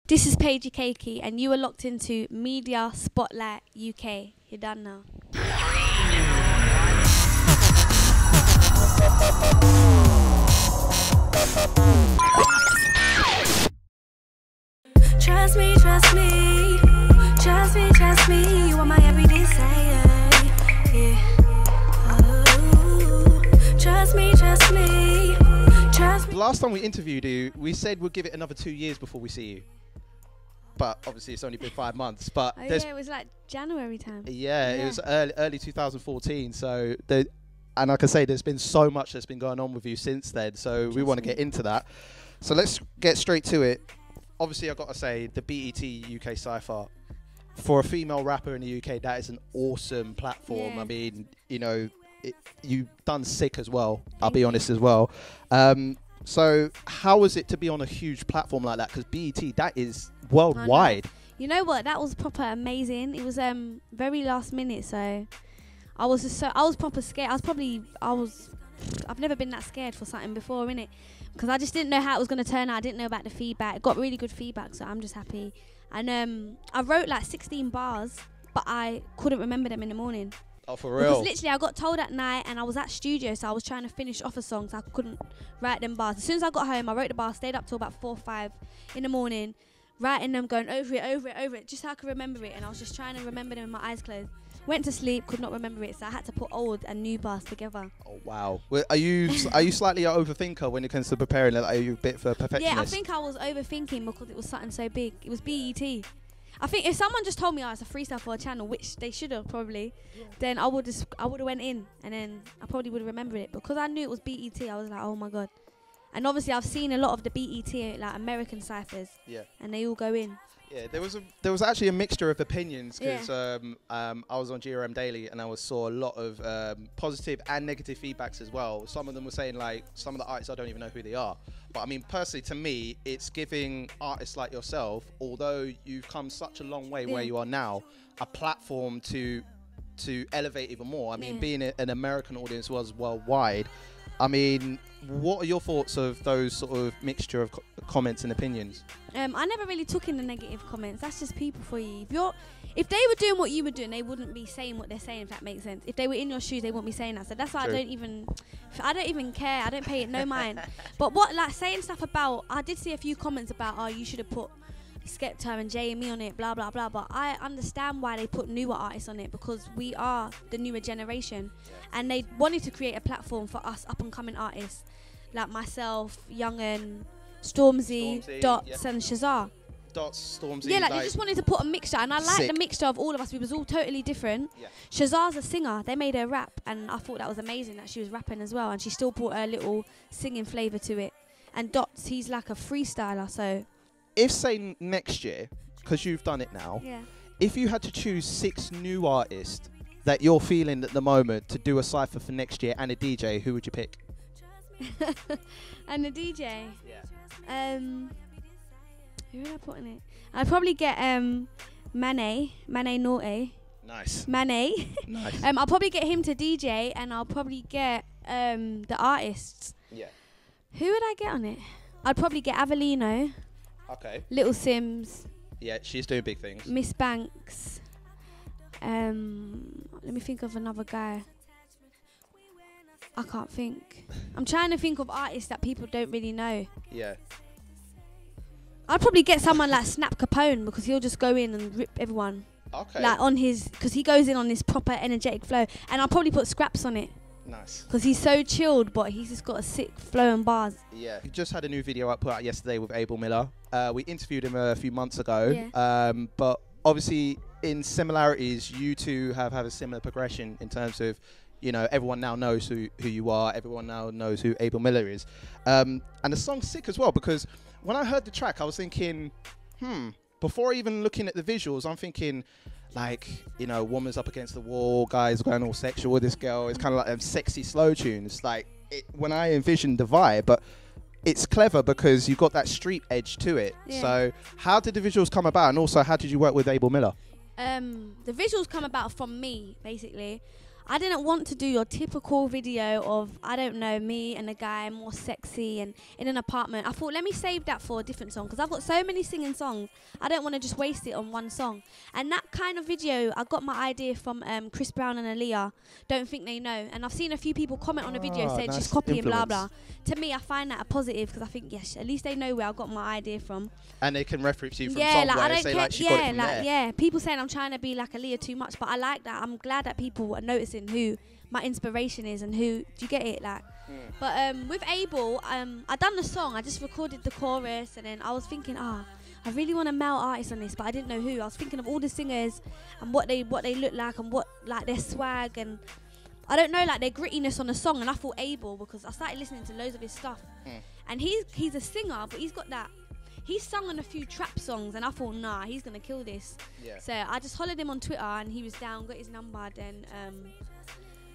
This is Paigey Cakey, and you are locked into Media Spotlight UK. You're done now. Trust me, trust me, trust me, trust me. You are my everyday desire. Yeah. Oh. Trust me, trust me, trust me. The last time we interviewed you, we said we'd give it another 2 years before we see you. But obviously it's only been 5 months. But oh yeah, it was like January time. Yeah, it was early 2014. So, and like I say, there's been so much that's been going on with you since then. So we want to get into that. So let's get straight to it. Obviously, I've got to say, the BET UK Cypher, for a female rapper in the UK, that is an awesome platform. Yeah. I mean, you know, you've done sick as well, I'll be honest as well. So how was it to be on a huge platform like that? Because BET, that is worldwide. You know what? That was proper amazing. It was very last minute, so I was proper scared. I've never been that scared for something before, innit? Because I just didn't know how it was going to turn out. I didn't know about the feedback. It got really good feedback, so I'm just happy. And I wrote like 16 bars, but I couldn't remember them in the morning. Oh, for real? Because literally I got told at night, and I was at studio, so I was trying to finish off a song, so I couldn't write them bars. As soon as I got home, I wrote the bars, stayed up till about 4 or 5 in the morning, writing them, going over it, just so I could remember it. And I was just trying to remember them with my eyes closed. Went to sleep, could not remember it, so I had to put old and new bars together. Oh wow! Well, are you slightly an overthinker when it comes to preparing? Like, are you a bit of a perfectionist? Yeah, I think I was overthinking because it was something so big. It was BET. I think if someone just told me it's a freestyle for a channel, which they should have probably, then I would have went in, and then I probably would have remembered it. Because I knew it was BET, I was like, oh my god. And obviously I've seen a lot of the BET like American ciphers. Yeah. And they all go in. Yeah, there was actually a mixture of opinions because I was on GRM Daily, and I saw a lot of positive and negative feedbacks as well. Some of them were saying like some of the artists I don't even know who they are. But I mean, personally, to me, it's giving artists like yourself, although you've come such a long way where you are now, a platform to elevate even more. I mean, being an American audience was worldwide. I mean, what are your thoughts of those sort of mixture of comments and opinions? I never really took in the negative comments. That's just people for you. If they were doing what you were doing, they wouldn't be saying what they're saying, if that makes sense. If they were in your shoes, they wouldn't be saying that. So that's why I don't even care. I don't pay it no mind. But saying stuff about, I did see a few comments about, oh, you should have put Skepta and JME on it, blah blah blah. But I understand why they put newer artists on it, because we are the newer generation, and they wanted to create a platform for us up and coming artists like myself, Young'un, Stormzy, Dots, and Shazar. Dots, Stormzy. Yeah, like they just wanted to put a mixture, and I like the mixture of all of us. We was all totally different. Yeah. Shazar's a singer. They made her rap, and I thought that was amazing that she was rapping as well, and she still brought her little singing flavour to it. And Dots, he's like a freestyler, so. If, say, next year, because you've done it now, if you had to choose 6 new artists that you're feeling at the moment to do a cypher for next year and a DJ, who would you pick? And a DJ? Yeah. Who would I put in it? I'd probably get Mane Naughty. Nice. Mane. Nice. I'll probably get him to DJ, and I'll probably get the artists. Yeah. Who would I get on it? I'd probably get Avelino. Okay. Little Sims. Yeah, she's doing big things. Miss Banks. Let me think of another guy. I can't think. I'm trying to think of artists that people don't really know. Yeah. I'd probably get someone like Snap Capone, because he'll just go in and rip everyone. Okay. Like on his, because he goes in on this proper energetic flow. And I'll probably put Scraps on it. Nice. Because he's so chilled, but he's just got a sick flow and bars. Yeah. He just had a new video put out yesterday with Abel Miller. We interviewed him a few months ago. Yeah. But obviously, in similarities, you two have a similar progression in terms of, you know, everyone now knows who you are. Everyone now knows who Abel Miller is. And the song's sick as well, because when I heard the track, I was thinking, before even looking at the visuals, I'm thinking, like, you know, woman's up against the wall, guys going all sexual with this girl. It's kind of like them sexy slow tunes. Like, when I envisioned the vibe, but it's clever because you've got that street edge to it. Yeah. So how did the visuals come about, and also how did you work with Abel Miller? The visuals come about from me, basically. I didn't want to do your typical video of, I don't know, me and a guy more sexy and in an apartment. I thought, let me save that for a different song, because I've got so many singing songs. I don't want to just waste it on one song. And that kind of video, I got my idea from Chris Brown and Aaliyah, Don't Think They Know. And I've seen a few people comment on the video saying she's copying blah, blah. To me, I find that a positive, because I think, yes, at least they know where I got my idea from. And they can reference you from somewhere and say, like, she got it from there. Yeah, people saying I'm trying to be like Aaliyah too much, but I like that. I'm glad that people are noticing who my inspiration is and who, do you get it? Like, but with Abel, I done the song, I just recorded the chorus, and then I was thinking, I really want a male artist on this, but I didn't know who. I was thinking of all the singers and what they look like and what, like, their swag and I don't know, like, their grittiness on the song. And I thought Abel, because I started listening to loads of his stuff, and he's a singer, but he's got that. He's sung on a few trap songs, and I thought, nah, he's gonna kill this. Yeah. So I just hollered him on Twitter, and he was down, got his number. Then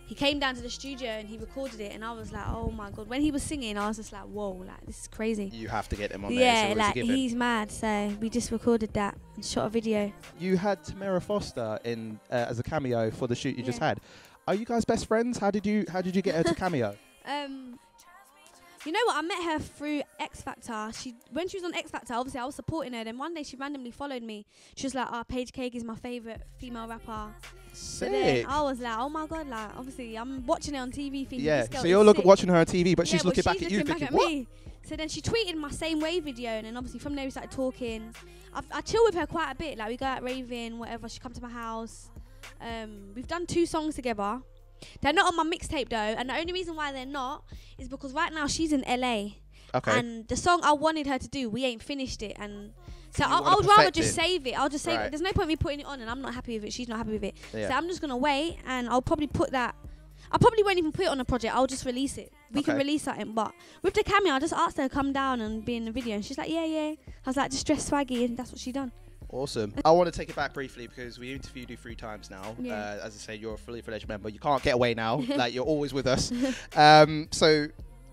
he came down to the studio and he recorded it, and I was like, oh my god. When he was singing, I was just like, whoa, like, this is crazy. You have to get him on there. Yeah, like, he's mad. So we just recorded that and shot a video. You had Tamera Foster in as a cameo for the shoot you just had. Are you guys best friends? How did you get her to Cameo? You know what? I met her through X Factor. When she was on X Factor, obviously I was supporting her. Then one day she randomly followed me. She was like, Paigey Cakey is my favourite female rapper. Sick. So then I was like, oh my god, like, obviously I'm watching her on TV thinking, yeah, this girl so you're sick. watching her on TV, but she's looking back at you thinking, what? Me. So then she tweeted my Same Way video, and then obviously from there we started talking. I chill with her quite a bit. Like, we go out raving, whatever. She come to my house. We've done 2 songs together. They're not on my mixtape though, and the only reason why they're not is because right now she's in LA. Okay. And the song I wanted her to do, we ain't finished it, and so I would rather just save it. I'll just save it. There's no point me putting it on, and I'm not happy with it. She's not happy with it. Yeah. So I'm just gonna wait, and I'll probably put that. I probably won't even put it on a project. I'll just release it. We can release something, but with the cameo, I just asked her to come down and be in the video, and she's like, yeah. I was like, just dress swaggy, and that's what she done. Awesome. I want to take it back briefly because we interviewed you 3 times now. Yeah. As I say, you're a fully fledged member. You can't get away now. Like, you're always with us. So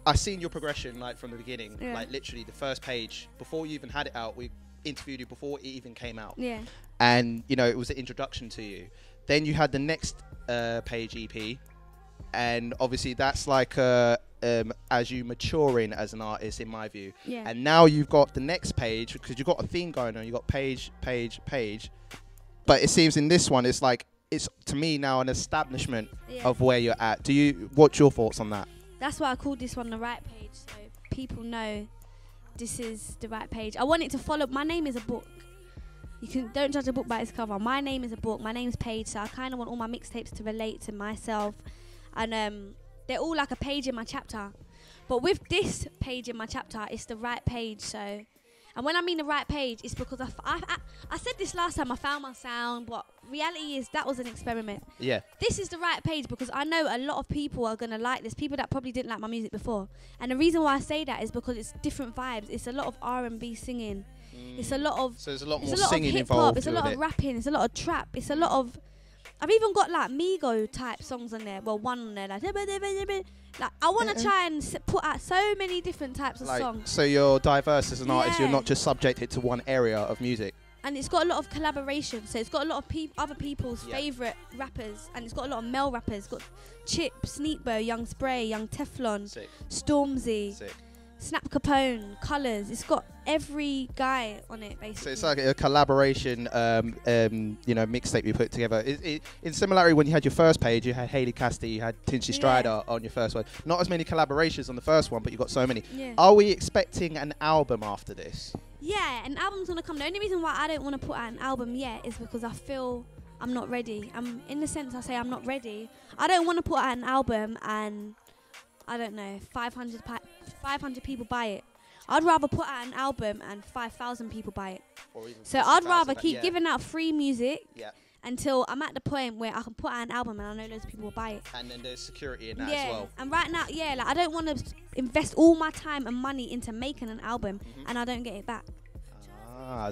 I've seen your progression, like, from the beginning. Yeah. Like, literally the first page, before you even had it out, we interviewed you before it even came out. Yeah. And, you know, it was an introduction to you. Then you had the next Paige EP. And obviously that's like as you maturing as an artist, in my view. Yeah. And now you've got the next page, because you've got a theme going on. You've got Paige. But it seems in this one, it's like, it's to me now an establishment of where you're at. What's your thoughts on that? That's why I called this one the right page, so people know this is the right page. I want it to follow. My name is a book. Don't judge a book by its cover. My name is a book. My name is Paige, so I kind of want all my mixtapes to relate to myself. And they're all like a page in my chapter. But with this page in my chapter, it's the right page. So, and when I mean the right page, it's because I said this last time, I found my sound, but reality is that was an experiment. Yeah. This is the right page because I know a lot of people are going to like this, people that probably didn't like my music before. And the reason why I say that is because it's different vibes. It's a lot of R&B singing. It's a lot of... So there's a lot more singing involved. It's a lot of rapping. It's a lot of trap. It's a lot of... I've even got like Migo type songs on there. Well, one on there, like I want to try and put out so many different types of songs. So you're diverse as an artist. You're not just subjected to one area of music. And it's got a lot of collaboration. So it's got a lot of other people's favourite rappers, and it's got a lot of male rappers. It's got Chip, Sneakbo, Young Spray, Young Teflon, Stormzy. Snap Capone, Colours. It's got every guy on it, basically. So it's like a collaboration, mixtape you put together. In similarity, when you had your first page, you had Hayley Cassidy, you had Tinchy Strider on your first one. Not as many collaborations on the first one, but you got so many. Yeah. Are we expecting an album after this? Yeah, an album's gonna come. The only reason why I don't want to put out an album yet is because I feel I'm not ready. In the sense I say I'm not ready. I don't want to put out an album and I don't know, 500 people buy it. I'd rather put out an album and 5,000 people buy it. So I'd rather keep giving out free music until I'm at the point where I can put out an album and I know loads of people will buy it. And then there's security in that as well. And right now, like I don't want to invest all my time and money into making an album and I don't get it back.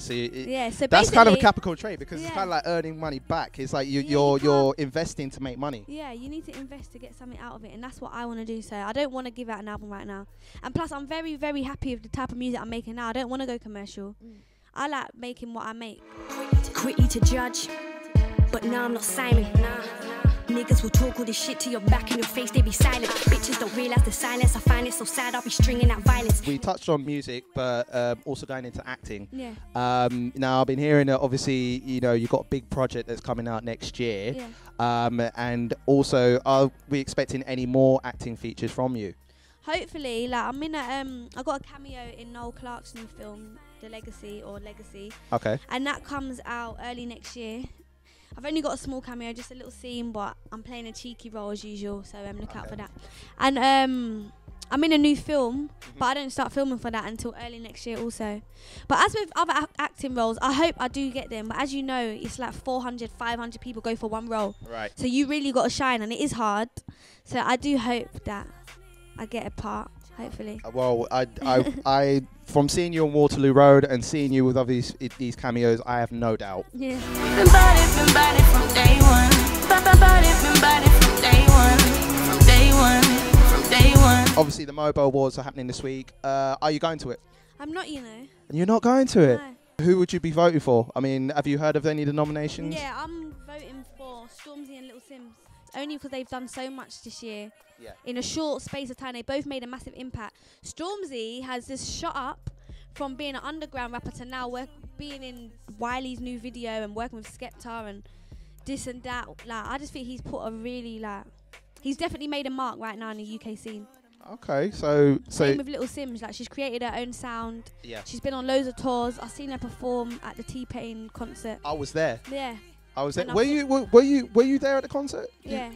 So that's kind of a Capricorn trait because it's kind of like earning money back. It's like you're investing to make money. Yeah, you need to invest to get something out of it, and that's what I want to do. So I don't want to give out an album right now. And plus, I'm very, very happy with the type of music I'm making now. I don't want to go commercial. I like making what I make. Quickly to judge, but now I'm not Simon. Niggas will talk all this shit to your back and your face, they be silent. Bitches don't realise the silence, I find it so sad, I'll be stringing out violence. We touched on music, but also going into acting. Yeah. Now, I've been hearing that obviously, you know, you've got a big project that's coming out next year. Yeah. And also, are we expecting any more acting features from you? Hopefully, like I'm in a I got a cameo in Noel Clark's new film, The Legacy or Legacy. Okay. And that comes out early next year. I've only got a small cameo, just a little scene, but I'm playing a cheeky role as usual, so look out for that. And I'm in a new film, but I don't start filming for that until early next year also. But as with other acting roles, I hope I do get them. But as you know, it's like 400, 500 people go for one role. Right. So you really got to shine, and it is hard. So I do hope that I get a part, hopefully. Well, I from seeing you on Waterloo Road and seeing you with these cameos, I have no doubt. Yeah. Been body from day one. Been body from day one. From day one. From day one. Obviously, the Mobo Awards are happening this week. Are you going to it? I'm not, you know. You're not going to it? No. Who would you be voting for? I mean, have you heard of any of the nominations? Yeah, I'm voting for Stormzy and Little Sims. Only because they've done so much this year. Yeah. In a short space of time, they both made a massive impact. Stormzy has just shot up from being an underground rapper to now being in Wiley's new video and working with Skepta and this and that. Like, I just think he's put a really, he's definitely made a mark right now in the UK scene. Okay, so same with Little Sims. Like, she's created her own sound. Yeah. She's been on loads of tours. I've seen her perform at the T-Pain concert. I was there. Yeah. I was there. Were you there at the concert? Yeah.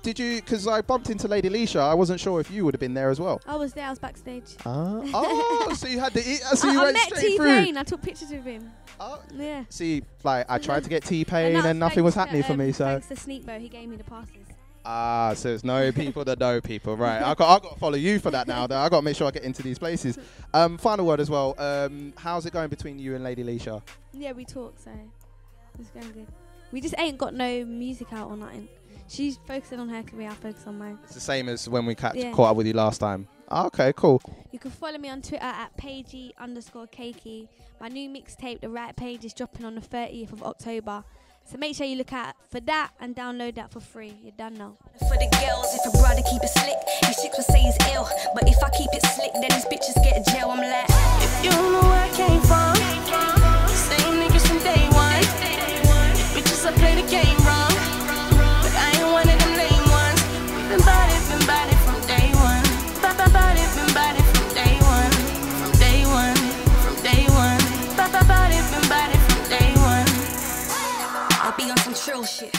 Did you? Because I bumped into Lady Leisha. I wasn't sure if you would have been there as well. I was there. I was backstage. Oh, so you had to eat. So you I went met straight T-Pain. through. I took pictures with him. Oh. Yeah. See, like I tried to get T-Pain that and was nothing was thanks happening to, for me. So. Thanks to Sneakbo, he gave me the passes. So it's no people that know people, right? I got to follow you for that now. Though I got to make sure I get into these places. Final word as well. How's it going between you and Lady Leisha? Yeah, we talk, so it's going good. We just ain't got no music out or nothing. She's focusing on her career, I focus on mine. It's the same as when we caught up with you last time. Okay, cool. You can follow me on Twitter at Paigey_Cakey. My new mixtape, The Right Page, is dropping on the 30th of October. So make sure you look out for that and download that for free. You're done now. For the girls, if a brother keep it slick, these chicks will say he's ill. But if I keep it slick, then these bitches get a jail. I'm like, if you don't know where I came from, same niggas from day one. Bitches, I play the game wrong, but I ain't one of them lame ones. Been body from day one. Been body from day one. From day one. From day one. Been body from day one. I'll be on some trill shit.